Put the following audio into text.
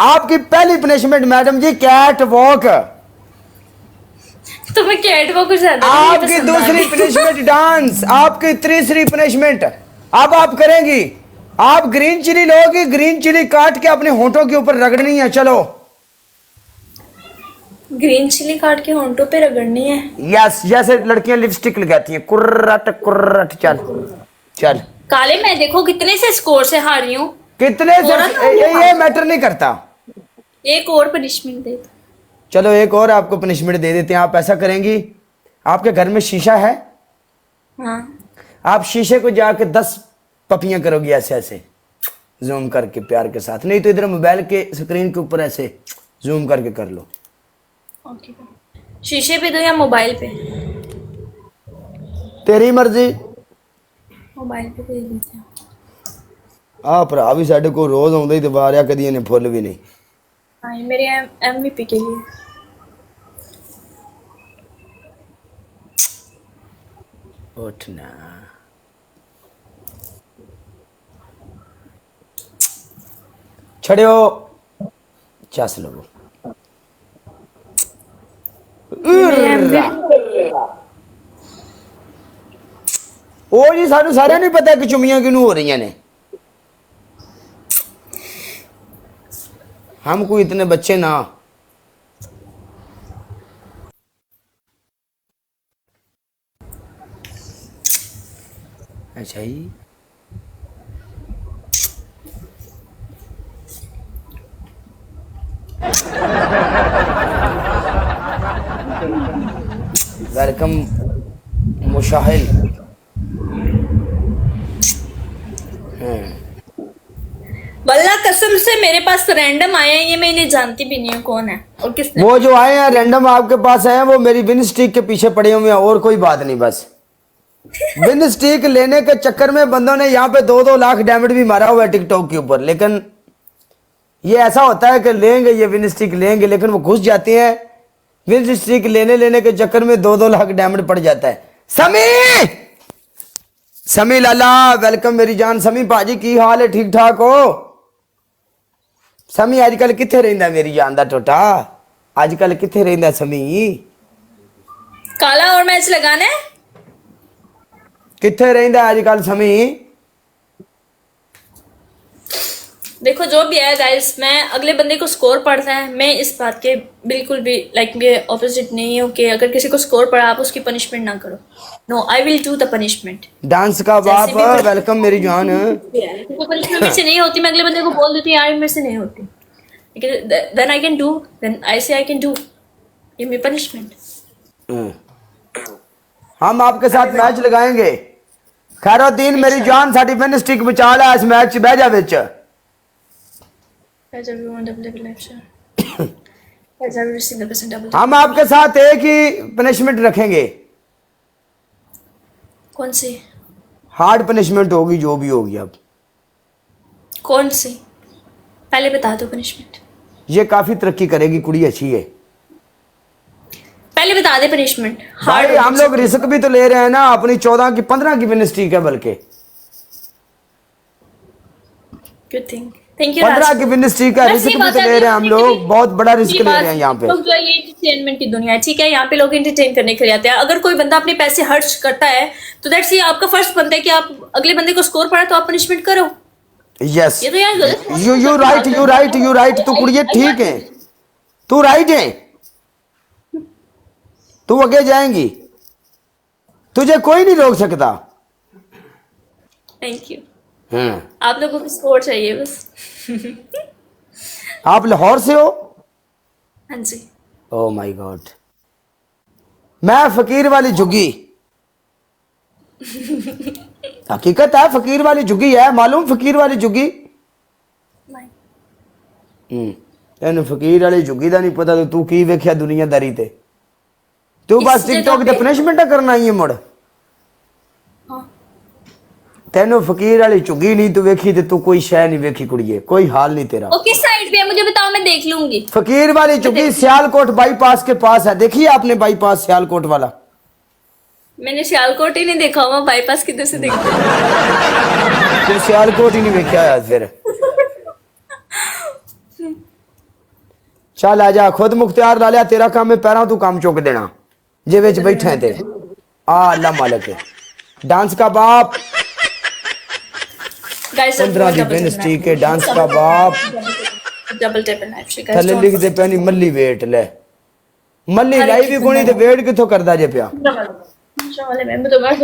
आपकी पहली punishment madam जी cat walk. तो मैं कैट वॉक ज्यादा आपकी दूसरी पनिशमेंट डांस। आपकी तीसरी पनिशमेंट अब आप करेंगी, आप ग्रीन चिली लोगी, ग्रीन चिली काट के अपने होंठों के ऊपर रगड़नी है। चलो ग्रीन चिली काट के होंठों पे रगड़नी है। यस, जैसे लड़कियां लिपस्टिक लगाती हैं, कुर्रट कुर्रट। चल चल। काले मैं देखो कितने से स्कोर से हारी हूँ। कितने से ये मैटर नहीं करता। एक और पनिशमेंट दे दो। चलो एक और आपको पनिशमेंट दे देते हैं। आप ऐसा करेंगी, आपके घर में शीशा है, हाँ आप शीशे को जाके 10 पपियां करोगी ऐसे ऐसे जूम करके प्यार के साथ, नहीं तो इधर मोबाइल के स्क्रीन के ऊपर ऐसे जूम करके कर लो। ओके। शीशे पे दो या मोबाइल पे? तेरी मर्जी। मोबाइल पे दे देते हैं। आ भरा भी साढ़े को रोज आउंदा ही ते वारिया कदी इन्हें फुल भी नहीं। हाँ ये मेरे MVP के लिए। उठना छड़ियो चस लो। ओ जी सानू सारे नहीं पता कि चुमियां किनू हो रही ने। हम कोई इतने बच्चे ना। अच्छा जी वेलकम मुशाहिल। वल्लाह कसम से मेरे पास रैंडम आया है, ये मैं इन्हें जानती भी नहीं हूँ कौन है और किसने। वो जो आए हैं रैंडम आपके पास आए हैं, वो मेरी विन स्टिक के पीछे पड़े हुए हैं और कोई बात नहीं। बस विन स्टिक लेने के चक्कर में बंदों ने यहाँ पे 2-2 लाख डैमेज भी मारा हुआ है टिकटॉक के ऊपर। लेकिन ये ऐसा होता है कि लेंगे ये विन स्टिक लेंगे, लेकिन वो घुस जाते हैं विन स्टिक लेने के चक्कर में 2-2 लाख डैमेज पड़ जाता है। समी लाला वेलकम मेरी जान। समी भाजी की हाल है, ठीक ठाक हो? समी आजकल किथे रहिंदा मेरी जान दा टोटा? आजकल किथे रहिंदा समी? काला और मैच लगाना है। किथे रहिंदा आजकल समी? देखो जो भी है गाइस, मैं अगले बंदे को स्कोर पढ़ता है, मैं इस बात के बिल्कुल भी ये ऑपोजिट नहीं हूँ कि अगर किसी को स्कोर पढ़ा आप उसकी पनिशमेंट ना करो। No, I will do the punishment. Dance का बाप वेलकम मेरी जान। तो पनिशमेंट मेरे से नहीं होती, मैं अगले बंदे को बोल देती यार मेरे से नहीं होती, लेकिन then I can do, then I say I can do, give me punishment. हम आपके साथ मैच लगाएंगे। खैरुद्दीन मेरी जान साडी विन स्टिक बचा ला, इस मैच बह जा विच। हम आपके साथ एक ही पनिशमेंट रखेंगे। कौन सी? हार्ड पनिशमेंट होगी जो भी होगी। अब कौन सी पहले बता दो पनिशमेंट। ये काफी तरक्की करेगी, कुड़ी अच्छी है। पहले बता दे पनिशमेंट। भाई हम लोग रिस्क भी तो ले रहे हैं ना, अपनी 14 की 15 की विन स्ट्रीक है, बल्कि गुड थिंग, थैंक यू 15 की विन स्ट्रीक है। रिस्क भी तो ले रहे हैं हम लोग, बहुत बड़ा रिस्क ले रहे हैं यहाँ पे। लोग जो ये एंटरटेनमेंट की दुनिया है, ठीक है, यहाँ पे लोग एंटरटेन करने के लिए आते हैं। अगर कोई बंदा अपने पैसे खर्च करता है तो दैट्स ये आपका फर्स्ट बनता है कि आप अगले बंदे को स्कोर पड़ा तो आप पनिशमेंट करो। यस ये तो यार गलत है। You right. तू कुड़िए ठीक है, तू राइट है, तू आगे जाएंगी, तुझे कोई नहीं रोक सकता। Thank you. आप लोगों को स्कोर चाहिए बस। आप लाहौर से हो? हाँ जी। Oh my God. मैं फकीर वाली झुग्गी। हकीकत है, फकीर वाली झुग्गी है, मालूम फकीर वाली झुग्गी? तेन फकीर वाली झुग्गी का नहीं पता तो तू की वेख्या दुनियादारी ते? तू बस टिकटॉक ते पनिशमेंट करना ही है मुड़। तेनों फकीर वाली झुग्गी नहीं तू वेखी ते तू कोई शय नहीं वेखी कुड़िए, कोई हाल नहीं तेरा। किस साइड पे है मुझे बताओ, मैं देख लूंगी। फकीर वाली झुग्गी सियालकोट बाईपास के पास है। देखिए आपने बाईपास सियालकोट वाला? मैंने सियालकोट ही नहीं देखा हुआ, बाईपास किधर से देखा? सियालकोट ही नहीं वेख्या फिर। चल आ जा खुद मुख्तियार ला लिया तेरा काम है पैरों तू काम चुक देना जे विच बैठे हैं ते आ अल्लाह मालिक है डांस का बाप गाइस 15 दी बिन स्टिक है डांस का बाप double tap and life guys थले लिख दे पैनी मल्ली वेट ले मल्ली लाई भी कोनी ते वेट किथों करदा जे पिया वाले मैं तो मैं